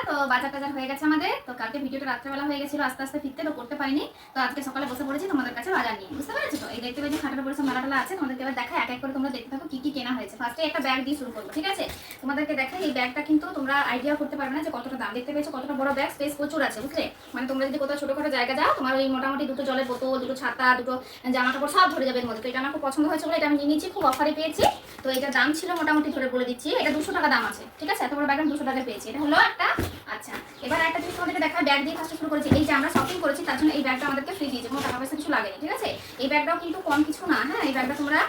তো বাজার টাজার হয়ে গেছে আমাদের। তো কালকে ভিডিওটা রাত্রেবেলা হয়ে গেছিল, আস্তে আস্তে ফিরতে তো করতে পারিনি। তো আজকে সকালে বসে পড়েছি তোমাদের কাছে বাজার নিয়ে, বুঝতে পেরেছো? তো এই দেখতে পাচ্ছি খাটের উপরে সব মেলাটালা আছে, তোমাদেরকে এবার দেখা এক এক করে তোমরা দেখতে থাকো কি কি কেনা হয়েছে। ফার্স্টে একটা ব্যাগ দিয়ে শুরু করবো, ঠিক আছে? তোমাদেরকে দেখাই এই ব্যাগটা, কিন্তু তোমরা আইডিয়া করতে পারবে না যে কতটা দাম। দেখতে পেয়েছো কতটা বড় ব্যাগ, স্পেস প্রচুর আছে, বুঝলে? মানে তোমরা যদি কোথাও ছোটখাটো জায়গা যাও, তোমার ওই মোটামুটি দুটো জলের বোতল, দুটো ছাতা, দুটো জামা কাপড় সব ধরে যাবে এর মধ্যে। তো এটা আমার খুব পছন্দ হয়েছে বলে এটা আমি নিয়ে নিচ্ছি, খুব অফারে পেয়েছি। তো এটার দাম ছিল মোটামুটি ধরে বলে দিচ্ছি, এটা 200 টাকা দাম আছে, ঠিক আছে? এত বড় ব্যাগ আমি 200 টাকায় পেয়েছি। এটা হলো একটা। আচ্ছা, এবার একটা জিনিস তোমাদেরকে দেখা, ব্যাগ দিয়ে ফার্স্টে শুরু করেছি। এই যে আমরা শপিং করেছি তার জন্য এই ব্যাগটা আমাদেরকে ফ্রি দিয়েছে, কোনো টাকা পয়সা কিছু লাগেনি, ঠিক আছে? এই ব্যাগটাও কিন্তু কম কিছু না, হ্যাঁ? এই ব্যাগটা তোমরা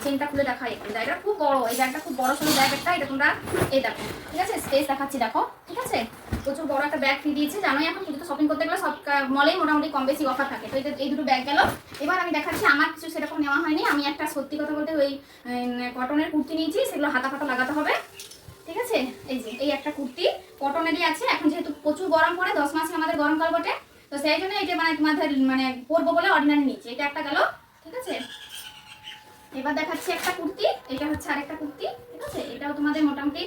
চেনটা খুলে দেখাই, ব্যাগটা খুব বড়, এই ব্যাগটা খুব বড় সড়ো ব্যাগ একটা। এটা তোমরা এই দেখো, ঠিক আছে? স্পেস দেখাচ্ছি, দেখো, ঠিক আছে? প্রচুর বড় একটা ব্যাগ ফ্রি দিয়েছে। জানোই এখন কিন্তু শপিং করতে গেলে সব মলেই মোটামুটি কম বেশি অফার থাকে। তো এই দুটো ব্যাগ গেল। এবার আমি দেখাচ্ছি, আমার কিছু সেরকম নেওয়া হয়নি। আমি একটা সত্যি কথা বলতে ওই কটনের কুর্তি নিয়েছি, সেগুলো হাতা ফাতা লাগাতে হবে, ঠিক আছে? এই যে এই একটা কুর্তি কটনেরই আছে। এখন যেহেতু প্রচুর গরম পড়ে, 10 মাসে আমাদের গরমকাল বটে, তো সেই জন্য এটা মানে তোমাদের মানে পরবো বলে অর্ডিনারি নিয়েছি। এটা একটা গেল, ঠিক আছে? এবার দেখাচ্ছি একটা কুর্তি, এটা হচ্ছে আরেকটা কুর্তি, ঠিক আছে? এটাও তোমাদের মোটামুটি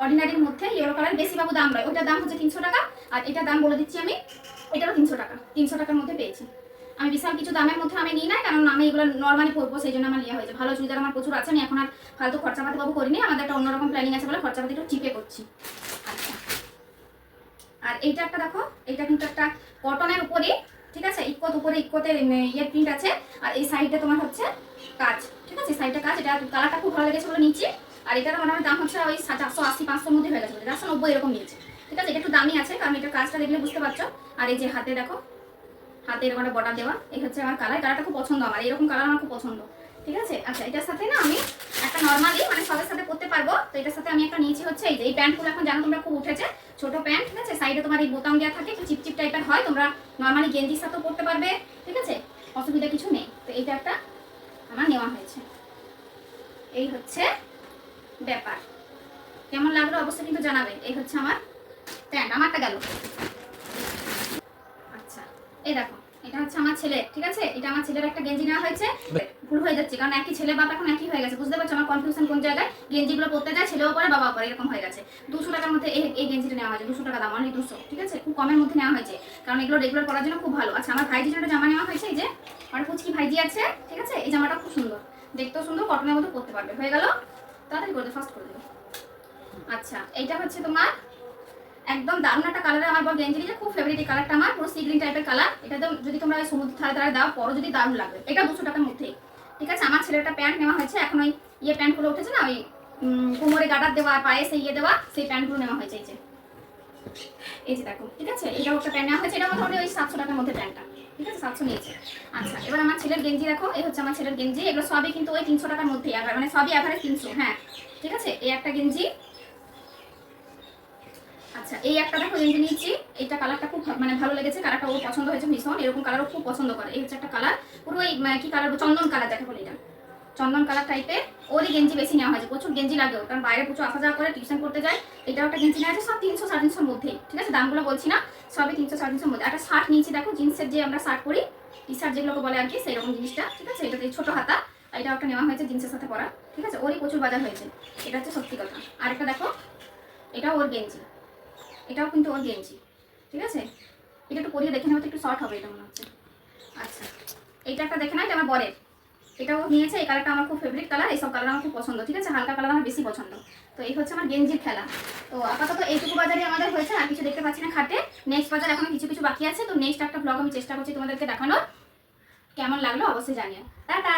অর্ডিনারির মধ্যে, ইয়েলো কালার, বেশি বাবু দাম নয়। ওইটার দাম হচ্ছে 300 টাকা, আর এটার দাম বলে দিচ্ছি আমি, এটারও 300 টাকা। 300 টাকার মধ্যে পেয়েছি। আমি বিশাল কিছু দামের মধ্যে আমি নিই না, কারণ আমি এগুলো নর্মালি পরবো, সেই জন্য আমার নেওয়া হয়েছে। ভালো চুড়িদার আমার প্রচুর আছে, আমি এখন আর ফালতু খরচাপাতি বাবু করিনি, আমাদের একটা অন্যরকম প্ল্যানিং আছে বলে খরচাপাতি একটু চিপে করছি। আচ্ছা, আর এইটা একটা দেখো, এইটা কিন্তু একটা কটনের উপরে, ঠিক আছে? ইকোত উপরে ইকোতের ইয়ে প্রিন্ট আছে, আর এই সাইডে তোমার হচ্ছে কাজ, ঠিক আছে? সাইডটা কাজ। এটা কালারটা খুব ভালো লেগেছে বলে নিচ্ছি। আর এটার মানে দাম হচ্ছে ওই 480-500 মধ্যে হয়ে গেছে, 490 এরকম নিয়েছে, ঠিক আছে? এটা একটু দামি আছে, কারণ এটা কাজটা দেখলে বুঝতে পারছো। আর এই যে হাতে দেখো, হাতে এরকম একটা বর্ডার দেওয়া, এই হচ্ছে আমার কালারটা খুব পছন্দ আমার, এরকম কালার আমার খুব পছন্দ, ঠিক আছে? আচ্ছা, এটার সাথে না আমি একটা নর্মালি মানে সবার সাথে পরতে পারবো, তো এটার সাথে আমি একটা নিয়েছি হচ্ছে এই যে এই প্যান্টগুলো এখন জানো তোমরা খুব উঠেছে, ছোট প্যান্ট, ঠিক আছে? সাইডে তোমার এই বোতাম দেওয়া থাকে, একটু চিপচিপ টাইপের হয়, তোমরা নর্মালি গেঞ্জির সাথেও পরতে পারবে, ঠিক আছে? অসুবিধা কিছু নেই। তো এইটা একটা আমার নেওয়া হয়েছে। এই হচ্ছে ব্যাপার, কেমন লাগলো অবশ্যই কিন্তু জানাবে। এই হচ্ছে আমার প্যান্ট, আমারটা গেল। আচ্ছা, এই দেখো, এটা হচ্ছে আমার ছেলে, ঠিক আছে? এটা আমার ছেলের একটা গেঞ্জি নেওয়া হয়েছে। ভুল হয়ে যাচ্ছে, কারণ একই ছেলে বাপ এখন একই হয়ে গেছে, বুঝতে পারছো আমার কনফিউশন কোন জায়গায়? গেঞ্জিগুলো পরতে যায়, ছেলেও পরে বাবাও পরে, এরকম হয়ে গেছে। 200 টাকার মধ্যে এই গেঞ্জিটা নেওয়া হয়েছে, 200 টাকা দাম, অনলি 200, ঠিক আছে? খুব কমের মধ্যে নেওয়া হয়েছে, কারণ এগুলো রেগুলার পরার জন্য খুব ভালো। আচ্ছা, আমার ভাইজির জন্য জামা নেওয়া হয়েছে, এই যে আমার কুচকি ভাইজি আছে, ঠিক আছে? এই জামাটা খুব সুন্দর, দেখতেও সুন্দর, কটনের মধ্যে পরতে পারবে। হয়ে গেল, তাড়াতাড়ি করে ফাস্ট করে দেবো। আচ্ছা, এইটা হচ্ছে তোমার একদম দারুণ একটা কালার, আমার বল গেঞ্জি খুব ফেভারিট এই কালারটা আমার, পুরো সি গ্রিন টাইপের কালার। এটা তো যদি তোমরা ওই সমুদ্র ধারে ধারে দাও পরও যদি দারুণ লাগবে। এটা 200 টাকার মধ্যেই, ঠিক আছে? আমার ছেলের একটা প্যান্ট নেওয়া হয়েছে, এখন ওই ইয়ে প্যান্টগুলো উঠেছে না, ওই কোমরে গাডার দেওয়া, পায়ে সেই ইয়ে দেওয়া, সেই প্যান্টগুলো নেওয়া হয়েছে। এই যে দেখো, ঠিক আছে? এটাও একটা প্যান্ট নেওয়া হয়েছে, এটা মোটামুটি ওই 700 টাকার মধ্যে প্যান্টটা, ঠিক আছে? 700 নিয়েছে। আচ্ছা, এবার আমার ছেলের গেঞ্জি দেখো, এই হচ্ছে আমার ছেলের গেঞ্জি। এগুলো সবই কিন্তু ওই 300 টাকার মধ্যেই, মানে সবই অ্যাভারেজ 300, হ্যাঁ, ঠিক আছে? এই একটা গেঞ্জি। আচ্ছা, এই একটা দেখো গেঞ্জি নিয়েছি, এইটা কালারটা খুব মানে ভালো লেগেছে, কালারটা ওর পছন্দ হয়েছে ভীষণ, এরকম কালারও খুব পছন্দ করে। এই হচ্ছে একটা কালার, পুরো ওই কি কালার, চন্দন কালার যাকে বলে, এটা চন্দন কালার টাইপের। ওরই গেঞ্জি বেশি নেওয়া হয়েছে, প্রচুর গেঞ্জি লাগেও, কারণ বাইরে প্রচুর আসা যাওয়া করে, টিউশন করতে যায়। এটাও একটা গেঞ্জি নেওয়া আছে, সব 300-350 মধ্যেই, ঠিক আছে? দামগুলো বলছি না, সবই 300-350 মধ্যে। একটা শার্ট নিয়েছি দেখো, জিন্সের যে আমরা শার্ট পরি, টি শার্ট যেগুলোকে বলে আর কি, সেই রকম জিনিসটা, ঠিক আছে? এটাতে ছোট হাতা, এটা একটা নেওয়া হয়েছে জিন্সের সাথে পরা, ঠিক আছে? ওরই প্রচুর বাজার হয়েছে, এটা হচ্ছে সত্যি কথা। আরেকটা দেখো, এটাও ওর গেঞ্জি, এটাও কিন্তু ওর গেঞ্জি, ঠিক আছে? এটা একটু পরিয়ে দেখে নেবো, একটু শর্ট হবে এটা মনে হচ্ছে। আচ্ছা, এইটা একটা দেখে না, এটা আমার বরের, এটাও নিয়েছে। এই কালারটা আমার খুব ফেভারিট কালার, এইসব কালার আমার খুব পছন্দ, ঠিক আছে? হালকা কালার আমার বেশি পছন্দ। তো এই হচ্ছে আমার গেঞ্জির খেলা। তো আপাতত এইটুকু বাজারে আমাদের হয়েছে, আর কিছু দেখতে পাচ্ছি না খাটে। নেক্সট বাজার এখন কিছু কিছু বাকি আছে, তো নেক্সট একটা ব্লগ আমি চেষ্টা করছি তোমাদেরকে দেখানোর। কেমন লাগলো অবশ্যই জানিও। টাটা।